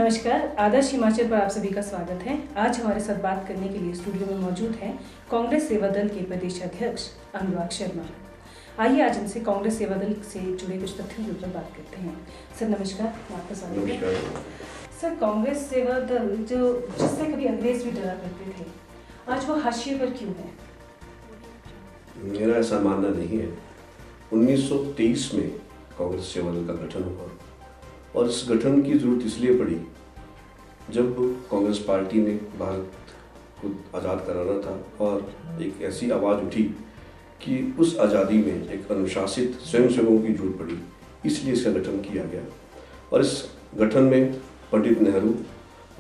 नमस्कार, आदर्श हिमाचल पर आप सभी का स्वागत है। आज हमारे साथ बात करने के लिए स्टूडियो में मौजूद हैं कांग्रेस सेवा दल के प्रदेश अध्यक्ष अनुराग शर्मा। आइए आज इनसे कांग्रेस सेवा दल से जुड़े कुछ तथ्यों के ऊपर बात करते हैं। सर नमस्कार, आपका स्वागत है। सर, कांग्रेस सेवा दल जो जिससे कभी अंग्रेज भी डरा करते थे, आज वो हाशिए पर क्यों है? मेरा ऐसा मानना नहीं है। 1923 में कांग्रेस सेवा दल का गठन हुआ और इस गठन की जरूरत इसलिए पड़ी जब कांग्रेस पार्टी ने भारत को आज़ाद कराना था और एक ऐसी आवाज़ उठी कि उस आज़ादी में एक अनुशासित स्वयंसेवकों की जरूरत पड़ी, इसलिए इसका गठन किया गया। और इस गठन में पंडित नेहरू,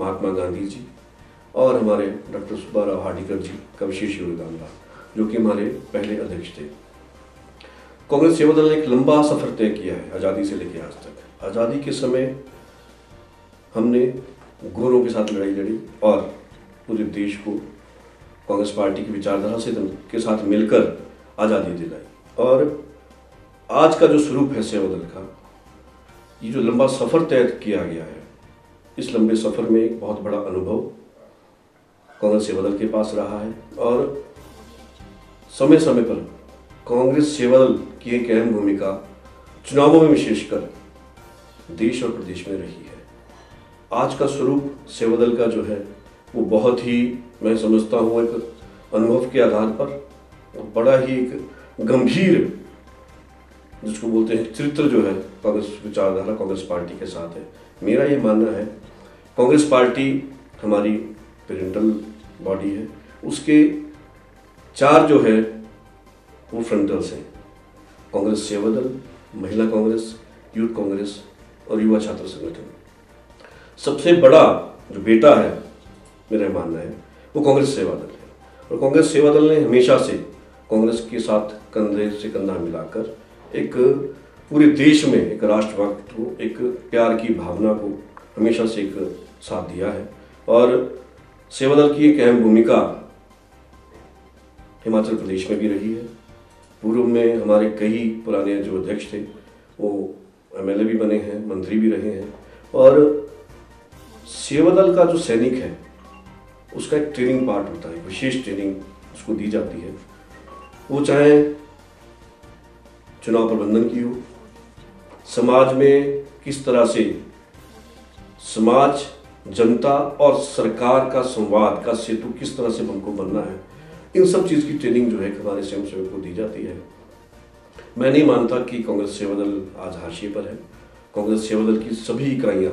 महात्मा गांधी जी और हमारे डॉक्टर सुब्बाराव हार्डिकर जी का विशेष योगदान रहा, जो कि हमारे पहले अध्यक्ष थे। कांग्रेस सेवा दल ने एक लंबा सफर तय किया है आज़ादी से लेकर आज तक। आज़ादी के समय हमने गोरों के साथ लड़ाई लड़ी और पूरे देश को कांग्रेस पार्टी की विचारधारा से के साथ मिलकर आज़ादी दिलाई। और आज का जो स्वरूप है सेवा दल का, ये जो लंबा सफ़र तय किया गया है, इस लंबे सफ़र में एक बहुत बड़ा अनुभव कांग्रेस सेवा दल के पास रहा है और समय समय पर कांग्रेस सेवा दल की एक अहम भूमिका चुनावों में विशेषकर देश और प्रदेश में रही है। आज का स्वरूप सेवा दल का जो है वो बहुत ही, मैं समझता हूँ, एक अनुभव के आधार पर बड़ा ही एक गंभीर, जिसको बोलते हैं चरित्र, जो है कांग्रेस विचारधारा कांग्रेस पार्टी के साथ है। मेरा ये मानना है कांग्रेस पार्टी हमारी पेरेंटल बॉडी है, उसके चार जो है वो फ्रंटल्स हैं: कांग्रेस सेवा दल, महिला कांग्रेस, यूथ कांग्रेस और युवा छात्र संगठन। सबसे बड़ा जो बेटा है, मेरा मानना है, वो कांग्रेस सेवा दल है। और कांग्रेस सेवा दल ने हमेशा से कांग्रेस के साथ कंधे से कंधा मिलाकर एक पूरे देश में एक राष्ट्रभक्त को, एक प्यार की भावना को हमेशा से एक साथ दिया है। और सेवा दल की एक अहम भूमिका हिमाचल प्रदेश में भी रही है। पूर्व में हमारे कई पुराने जो अध्यक्ष थे वो एमएलए भी बने हैं, मंत्री भी रहे हैं। और सेवा दल का जो सैनिक है उसका एक ट्रेनिंग पार्ट होता है, विशेष ट्रेनिंग उसको दी जाती है। वो चाहे चुनाव प्रबंधन की हो, समाज में किस तरह से समाज, जनता और सरकार का संवाद का सेतु किस तरह से हमको बनना है, इन सब चीज़ की ट्रेनिंग जो है हमारे स्वयंसेवक को दी जाती है। मैं नहीं मानता कि कांग्रेस सेवा दल आज हाशिए पर है। कांग्रेस सेवा दल की सभी इकाइयाँ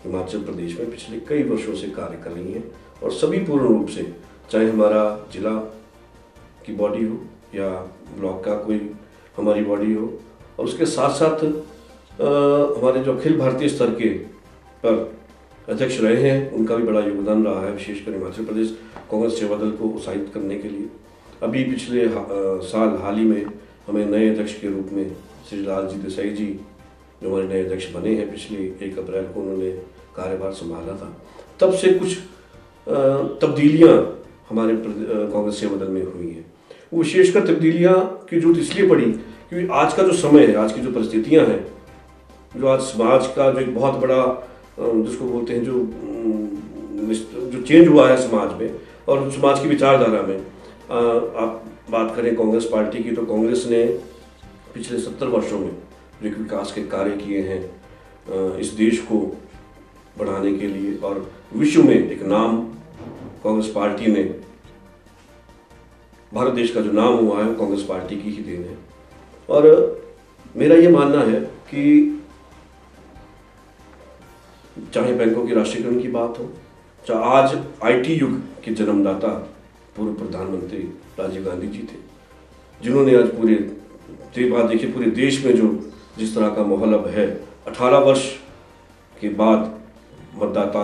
हिमाचल प्रदेश में पिछले कई वर्षों से कार्य कर रही हैं और सभी पूर्ण रूप से, चाहे हमारा जिला की बॉडी हो या ब्लॉक का कोई हमारी बॉडी हो, और उसके साथ साथ हमारे जो अखिल भारतीय स्तर के पर अध्यक्ष रहे हैं, उनका भी बड़ा योगदान रहा है, विशेषकर हिमाचल प्रदेश कांग्रेस सेवा दल को उत्साहित करने के लिए। अभी पिछले साल हाल ही में हमें नए अध्यक्ष के रूप में श्री लालजी देसाई जी, जो हमारे नए अध्यक्ष बने हैं, पिछले 1 अप्रैल को उन्होंने कार्यभार संभाला था। तब से कुछ तब्दीलियां हमारे कांग्रेस सेवा दल में हुई हैं। वो विशेषकर तब्दीलियां की जरूरत इसलिए पड़ी क्योंकि आज का जो समय है, आज की जो परिस्थितियां हैं, जो आज समाज का जो एक बहुत बड़ा, जिसको बोलते हैं, जो चेंज हुआ है समाज में और समाज की विचारधारा में। आप बात करें कांग्रेस पार्टी की, तो कांग्रेस ने पिछले 70 वर्षों में जो विकास के कार्य किए हैं इस देश को बढ़ाने के लिए, और विश्व में एक नाम कांग्रेस पार्टी ने, भारत देश का जो नाम हुआ है वो कांग्रेस पार्टी की ही देन है। और मेरा ये मानना है कि चाहे बैंकों की राष्ट्रीयकरण की बात हो, चाहे आज आईटी युग के जन्मदाता पूर्व प्रधानमंत्री राजीव गांधी जी थे, जिन्होंने आज पूरे देखिए पूरे देश में जो जिस तरह का माहौल अब है, 18 वर्ष के बाद मतदाता,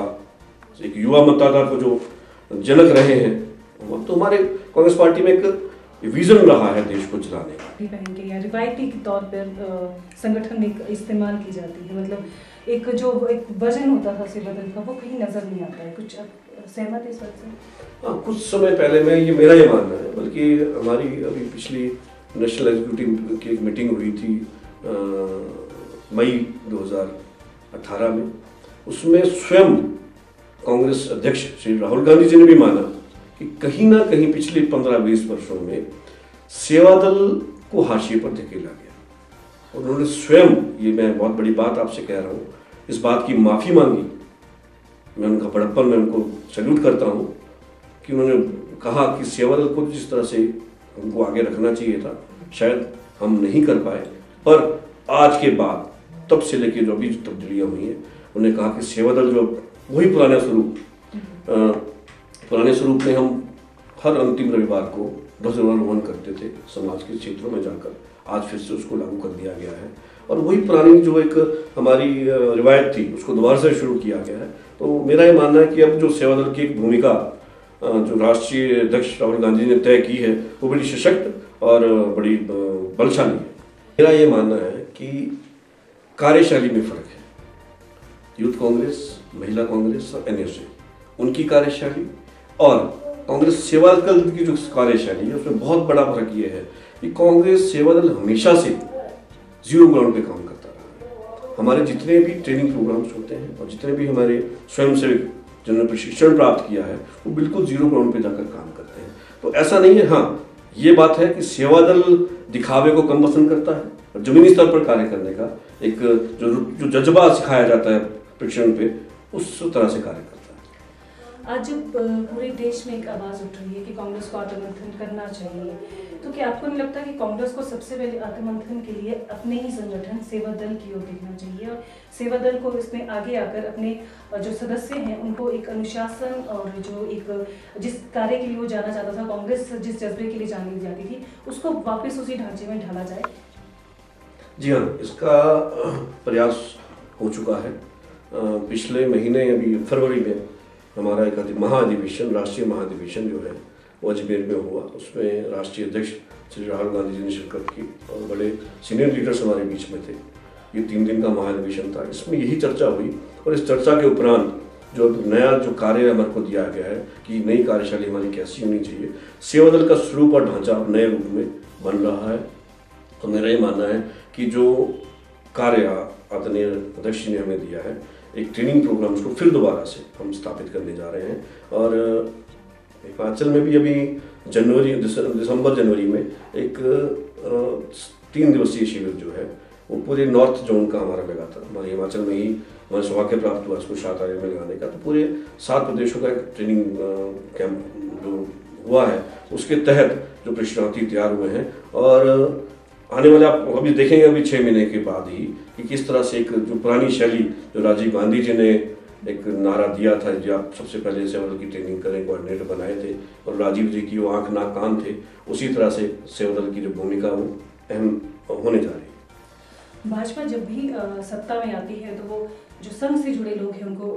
एक युवा मतदाता को जो जनक रहे हैं, वो तो हमारे कांग्रेस पार्टी में एक विजन रहा है देश को चलाने का। पहन के या रिवायती के तौर पर संगठन में इस्तेमाल की जाती है, मतलब एक जो एक वजन होता था सेवा दल का, वो कहीं नजर नहीं आता है। कुछ सहमत इस बात से? हाँ, कुछ समय पहले में ये मेरा ये मानना है, बल्कि हमारी अभी पिछली नेशनल एग्जीक्यूटिव की एक मीटिंग हुई थी मई 2018 में, उसमें स्वयं कांग्रेस अध्यक्ष श्री राहुल गांधी जी ने भी माना कि कहीं ना कहीं पिछले 15-20 वर्षों में सेवा दल को हाशिए पर धकेला गया। उन्होंने स्वयं, ये मैं बहुत बड़ी बात आपसे कह रहा हूँ, इस बात की माफ़ी मांगी। मैं उनका बड़प्पन, मैं उनको सैल्यूट करता हूँ कि उन्होंने कहा कि सेवा दल को जिस तरह से उनको आगे रखना चाहिए था शायद हम नहीं कर पाए, पर आज के बाद तब से लेके जो अभी तब्दीलियाँ हुई हैं, उन्होंने कहा कि सेवा दल जो वही पुराने स्वरूप में हम हर अंतिम रविवार को ध्वजारोहण करते थे समाज के क्षेत्रों में जाकर, आज फिर से उसको लागू कर दिया गया है और वही पुरानी जो एक हमारी रिवायत थी उसको दोबारा से शुरू किया गया है। तो मेरा ये मानना है कि अब जो सेवा दल की एक भूमिका जो राष्ट्रीय अध्यक्ष राहुल गांधी ने तय की है वो बड़ी सशक्त और बड़ी बलशाली है। मेरा ये मानना है कि कार्यशैली में फर्क है। यूथ कांग्रेस, महिला कांग्रेस और एनएसए, उनकी कार्यशैली और कांग्रेस सेवा दल की जो कार्यशैली है उसमें बहुत बड़ा फर्क ये है कि कांग्रेस सेवा दल हमेशा से जीरो ग्राउंड पे काम करता रहा है। हमारे जितने भी ट्रेनिंग प्रोग्राम्स होते हैं और जितने भी हमारे स्वयंसेवक जिन्होंने प्रशिक्षण प्राप्त किया है वो बिल्कुल जीरो ग्राउंड पे जाकर काम करते हैं। तो ऐसा नहीं है, हाँ ये बात है कि सेवा दल दिखावे को कम पसंद करता है और जमीनी स्तर पर कार्य करने का एक जो जज्बा सिखाया जाता है प्रशिक्षण पे, उस तरह से कार्य करता है। आज जब पूरे देश में एक आवाज़ उठ रही है कि कांग्रेस को आत्ममंथन करना चाहिए, तो क्या आपको नहीं लगता कि कांग्रेस को सबसे पहले आत्ममंथन के लिए अपने ही संगठन सेवा दल की ओर देखना चाहिए और सेवा दल को इसमें आगे आकर अपने जो सदस्य हैं उनको एक अनुशासन और जो एक जिस कार्य के लिए वो जाना चाहता था, कांग्रेस जिस जज्बे के लिए जानी जाती थी, उसको वापस उसी ढांचे में ढाला जाए? जी हाँ, इसका प्रयास हो चुका है। पिछले महीने अभी फरवरी में हमारा एक महाधिवेशन, राष्ट्रीय महाधिवेशन जो है वो अजमेर में हुआ। उसमें राष्ट्रीय अध्यक्ष श्री राहुल गांधी जी ने शिरकत की और बड़े सीनियर लीडर्स हमारे बीच में थे। ये 3 दिन का महाधिवेशन था, इसमें यही चर्चा हुई और इस चर्चा के उपरांत जो नया जो कार्य हमारे को दिया गया है कि नई कार्यशैली हमारी कैसी होनी चाहिए, सेवा दल का स्वरूप और ढांचा नए रूप में बन रहा है। तो मेरा ये मानना है कि जो कार्य आदरणीय अध्यक्ष जी ने हमें दिया है, एक ट्रेनिंग प्रोग्राम, उसको फिर दोबारा से हम स्थापित करने जा रहे हैं। और हिमाचल में भी अभी दिसंबर जनवरी में एक 3 दिवसीय शिविर जो है वो पूरे नॉर्थ जोन का हमारा लगा था। हमारे हिमाचल में ही हमारे सौभाग्य प्राप्त हुआ इसको 7 तारीख में लगाने का। तो पूरे 7 प्रदेशों का एक ट्रेनिंग कैंप जो हुआ है उसके तहत जो प्रशिक्षणार्थी तैयार हुए हैं और आने वाले आप अभी देखेंगे अभी 6 महीने के बाद ही कि किस तरह से एक जो पुरानी शैली जो राजीव गांधी जी ने एक नारा दिया था, जो आप सबसे पहले सेवा दल की ट्रेनिंग करें, कोऑर्डिनेटर बनाए थे और राजीव जी की वो आँख नाक कान थे, उसी तरह से सेवा दल की जो भूमिका वो अहम होने जा रही है। भाजपा जब भी सत्ता में आती है तो वो जो संघ से जुड़े लोग हैं उनको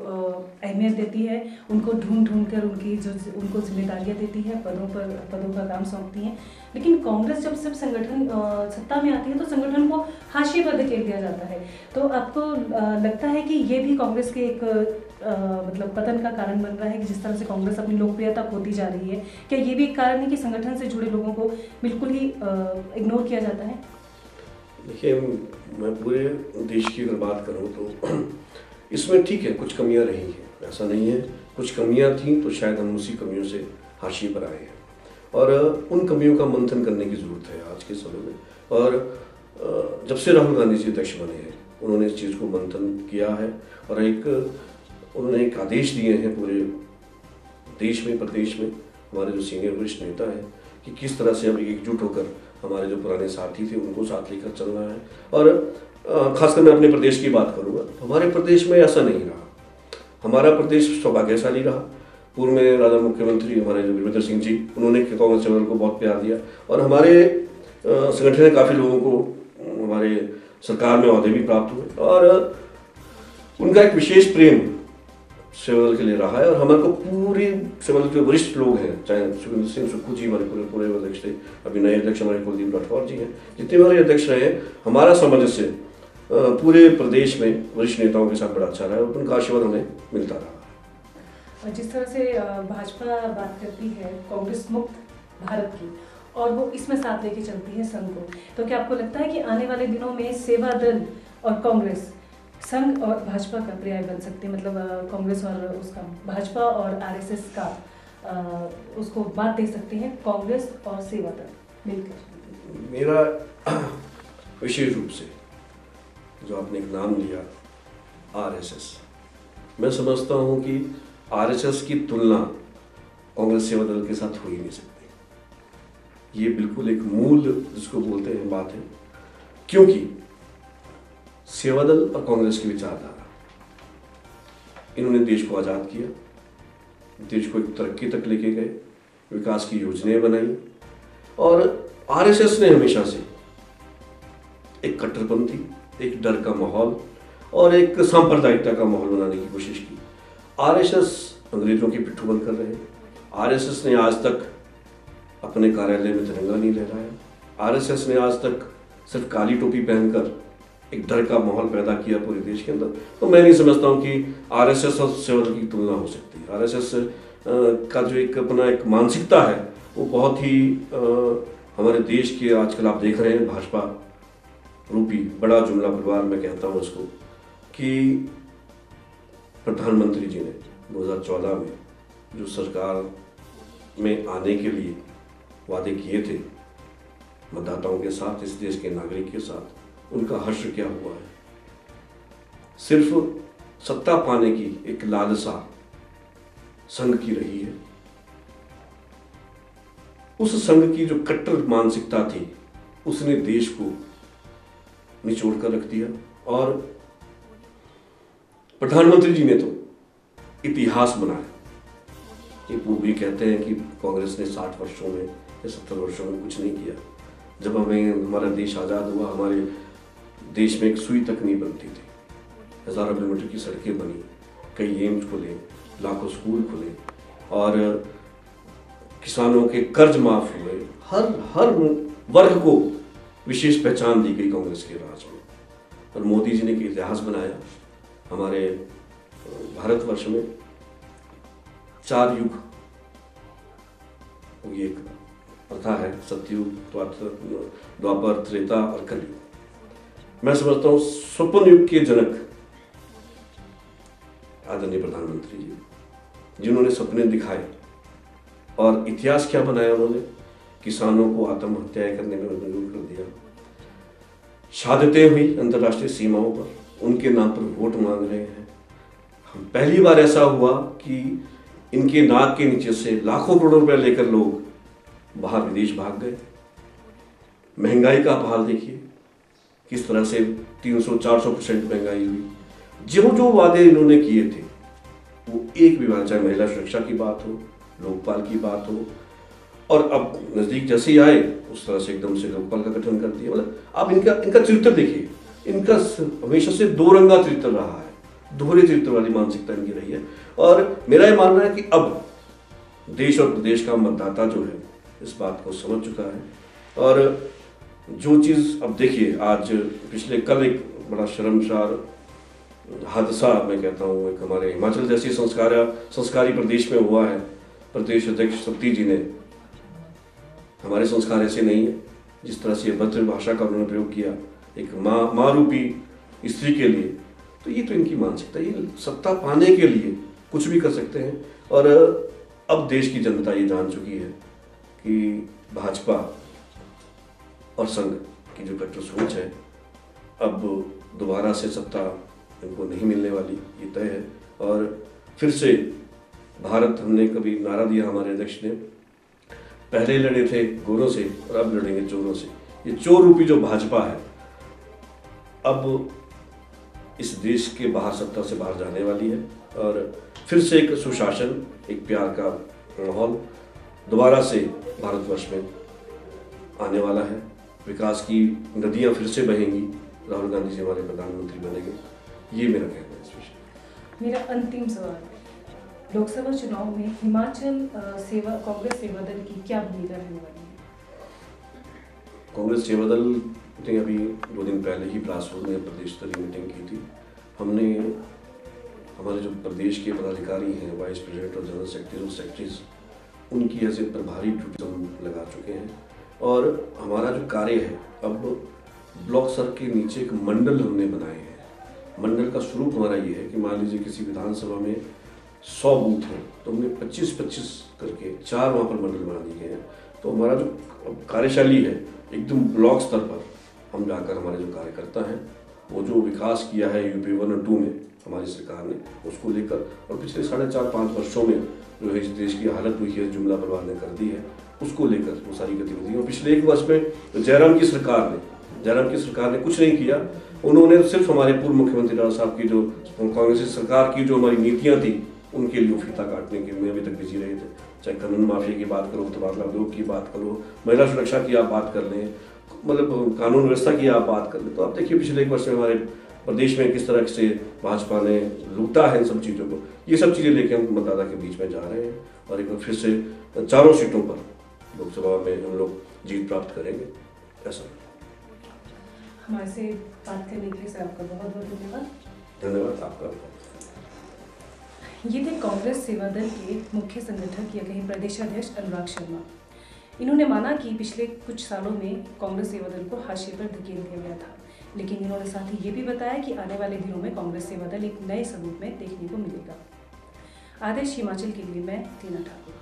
अहमियत देती है, उनको ढूंढ कर उनको जिम्मेदारियां देती है, पदों का काम सौंपती हैं। लेकिन कांग्रेस जब सब संगठन सत्ता में आती है तो संगठन को हाशिए पर धकेल दिया जाता है। तो आपको लगता है कि ये भी कांग्रेस के एक मतलब पतन का कारण बन रहा है कि जिस तरह से कांग्रेस अपनी लोकप्रियता खोती जा रही है, क्या ये भी एक कारण है कि संगठन से जुड़े लोगों को बिल्कुल ही इग्नोर किया जाता है? देखिए, मैं पूरे देश की अगर बात करूँ तो इसमें ठीक है कुछ कमियां रही हैं, ऐसा नहीं है, कुछ कमियां थी तो शायद हम उसी कमियों से हाशिए पर आए हैं और उन कमियों का मंथन करने की ज़रूरत है आज के समय में। और जब से राहुल गांधी जी अध्यक्ष बने हैं उन्होंने इस चीज़ को मंथन किया है और उन्होंने एक आदेश दिए हैं पूरे देश में, प्रदेश में हमारे जो सीनियर वरिष्ठ नेता हैं कि किस तरह से हम एकजुट होकर हमारे जो पुराने साथी थे उनको साथ लेकर चलना है। और खासकर मैं अपने प्रदेश की बात करूँगा, हमारे प्रदेश में ऐसा नहीं रहा। हमारा प्रदेश सौभाग्यशाली रहा। पूर्व में राजा मुख्यमंत्री हमारे जो वीरभद्र सिंह जी, उन्होंने कांग्रेस सेवा दल को बहुत प्यार दिया और हमारे संगठन ने काफ़ी लोगों को हमारे सरकार में ओहदे भी प्राप्त हुए और उनका एक विशेष प्रेम सेवा दल के लिए रहा है। और हमारे को पूरी सेवा दल के वरिष्ठ लोग हैं, चाहे सुखविंदर सिंह सुक्खू जी हमारे पूरे अध्यक्ष थे, अभी नए अध्यक्ष हमारे कुलदीप राठौर जी हैं, जितने हमारे अध्यक्ष रहे, हमारा सामंजस्य पूरे प्रदेश में वरिष्ठ नेताओं के साथ बड़ा अच्छा रहा है और उनका आशीर्वाद हमें मिलता रहा। जिस तरह से भाजपा बात करती है कांग्रेस मुक्त भारत की और वो इसमें साथ लेके चलती है संघ को, तो क्या आपको लगता है कि आने वाले दिनों में सेवा दल और कांग्रेस संघ और भाजपा का पर्याय बन सकते हैं, मतलब कांग्रेस और उसका भाजपा और आरएसएस का उसको बात दे सकते हैं कांग्रेस और सेवा दल मिलकर? मेरा विशेष रूप से जो आपने एक नाम लिया आरएसएस, मैं समझता हूं कि आरएसएस की तुलना कांग्रेस सेवा दल के साथ हो ही नहीं सकती। ये बिल्कुल एक मूल जिसको बोलते हैं बात है, क्योंकि सेवा दल और कांग्रेस की विचारधारा, इन्होंने देश को आजाद किया, देश को एक तरक्की तक लेके गए, विकास की योजनाएं बनाई, और आरएसएस ने हमेशा से एक कट्टरपंथी, एक डर का माहौल और एक सांप्रदायिकता का माहौल बनाने की कोशिश की। आरएसएस अंग्रेजों की पिट्ठू बंद कर रहे हैं। आरएसएस ने आज तक अपने कार्यालय में तिरंगा नहीं लहराया। आरएसएस ने आज तक सिर्फ काली टोपी पहनकर एक डर का माहौल पैदा किया पूरे देश के अंदर। तो मैं नहीं समझता हूँ कि आरएसएस और सेवा दल की तुलना हो सकती है। आरएसएस का जो एक अपना एक मानसिकता है वो बहुत ही हमारे देश के आजकल आप देख रहे हैं भाजपा रूपी बड़ा जुमला परिवार, मैं कहता हूँ उसको, कि प्रधानमंत्री जी ने 2014 में जो सरकार में आने के लिए वादे किए थे मतदाताओं के साथ, इस देश के नागरिक के साथ, उनका हर्ष क्या हुआ है? सिर्फ सत्ता पाने की एक लालसा संघ की रही है। उस संघ की जो कट्टर मानसिकता थी उसने देश को निचोड़ कर रख दिया, और प्रधानमंत्री जी ने तो इतिहास बनाया। वो भी कहते हैं कि कांग्रेस ने 60 वर्षों में या 70 वर्षों में कुछ नहीं किया। जब हमारा देश आज़ाद हुआ, हमारे देश में एक सुई तक नहीं बनती थी, हज़ारों किलोमीटर की सड़कें बनी, कई एम्स खुले, लाखों स्कूल खुले, और किसानों के कर्ज माफ हुए। हर वर्ग को विशेष पहचान दी गई कांग्रेस के राज में, और मोदी जी ने एक इतिहास बनाया। हमारे भारतवर्ष में 4 युग, ये एक प्रथा है, सतयुग, द्वापर, त्रेता और कलयुग। मैं समझता हूँ स्वर्ण युग के जनक आदरणीय प्रधानमंत्री जी, जिन्होंने सपने दिखाए और इतिहास क्या बनाया उन्होंने, किसानों को आत्महत्या करने में मजबूर कर दिया। शहादतें हुई अंतर्राष्ट्रीय सीमाओं पर, उनके नाम पर वोट मांग रहे हैं। हम पहली बार ऐसा हुआ कि इनके नाक के नीचे से लाखों करोड़ रुपए लेकर लोग बाहर विदेश भाग गए। महंगाई का हाल देखिए, किस तरह से 300-400% महंगाई हुई। जो वादे इन्होंने किए थे वो एक भी बात, चाहे महिला सुरक्षा की बात हो, लोकपाल की बात हो, और अब नजदीक जैसे ही आए उस तरह से एकदम से लोकपाल का गठन कर दिया। मतलब आप इनका चरित्र देखिए, इनका हमेशा से दो रंगा चरित्र रहा है, दोहरे चरित्र वाली मानसिकता इनकी रही है। और मेरा ये मानना है कि अब देश और प्रदेश का मतदाता जो है इस बात को समझ चुका है। और जो चीज़ अब देखिए, आज पिछले कल एक बड़ा शर्मसार हादसा मैं कहता हूँ, एक हमारे हिमाचल जैसी संस्कारी प्रदेश में हुआ है। प्रदेश अध्यक्ष सत्ती जी ने, हमारे संस्कार ऐसे नहीं है, जिस तरह से भद्र भाषा का उन्होंने प्रयोग किया एक माँ रूपी स्त्री के लिए, तो ये तो इनकी मानसिकता, ये सत्ता पाने के लिए कुछ भी कर सकते हैं। और अब देश की जनता ये जान चुकी है कि भाजपा और संघ की जो कट्टर सोच है, अब दोबारा से सत्ता इनको नहीं मिलने वाली, ये तय है। और फिर से भारत, हमने कभी नारा दिया हमारे अध्यक्ष ने, पहले लड़े थे गोरों से और अब लड़ेंगे चोरों से। ये चोर रूपी जो भाजपा है अब इस देश के बाहर सत्ता से बाहर जाने वाली है, और फिर से एक सुशासन, एक प्यार का माहौल दोबारा से भारतवर्ष में आने वाला है। विकास की नदियां फिर से बहेंगी, राहुल गांधी जी हमारे प्रधानमंत्री बनेंगे, ये मेरा कहना है इस विषय। मेरा अंतिम सवाल, लोकसभा चुनाव में हिमाचल कांग्रेस सेवा दल की क्या भूमिका रहने वाली है? कांग्रेस सेवा दल ने अभी 2 दिन पहले ही बिलासपुर में प्रदेश स्तरीय मीटिंग की थी। हमने हमारे जो प्रदेश के पदाधिकारी हैं, वाइस प्रेसिडेंट और जनरल सेक्रेटरीज, उनकी ऐसे प्रभारी ड्यूटी हम लगा चुके हैं। और हमारा जो कार्य है, अब ब्लॉक स्तर के नीचे एक मंडल हमने बनाए हैं, मंडल का स्वरूप हमारा ये है कि मान लीजिए किसी विधानसभा में 100 बूथ हैं तो हमने 25-25 करके 4 वहाँ पर मंडल बना दिए हैं। तो हमारा जो कार्यशैली है एकदम ब्लॉक स्तर पर हम जाकर हमारे जो कार्यकर्ता हैं वो जो विकास किया है यूपी 1 और 2 में हमारी सरकार ने उसको लेकर, और पिछले 4.5-5 वर्षों में जो है इस देश की हालत हुई है जुमला परिवार ने कर दी है, उसको लेकर वो सारी गतिविधियाँ। पिछले 1 वर्ष में जयराम की सरकार ने कुछ नहीं किया। उन्होंने सिर्फ हमारे पूर्व मुख्यमंत्री डॉक्टर साहब की जो कांग्रेस सरकार की जो हमारी नीतियाँ थी उनके लिए फीता काटने के में अभी तक बिजी रहे थे। चाहे कानून माफिया की बात करो, तबादला उद्योग की बात करो, महिला सुरक्षा की आप बात कर लें, मतलब कानून व्यवस्था की आप बात कर लें, तो आप देखिए पिछले 1 वर्ष में हमारे प्रदेश में किस तरह से भाजपा ने लूटा है इन सब चीज़ों को। ये सब चीज़ें लेके हम मतदाता के बीच में जा रहे हैं और एक बार फिर से 4 सीटों पर लोकसभा में हम लोग जीत प्राप्त करेंगे ऐसा। हमारे से बात करने के लिए सर आपका बहुत बहुत धन्यवाद। धन्यवाद आपका। ये थे कांग्रेस सेवा दल के मुख्य संगठक या कहीं प्रदेशाध्यक्ष अनुराग शर्मा। इन्होंने माना कि पिछले कुछ सालों में कांग्रेस सेवा दल को हाशिए पर धकेल दिया गया था, लेकिन इन्होंने साथ ही ये भी बताया कि आने वाले दिनों में कांग्रेस सेवा दल एक नए स्वरूप में देखने को मिलेगा। आदेश हिमाचल के लिए मैं टीना ठाकुर।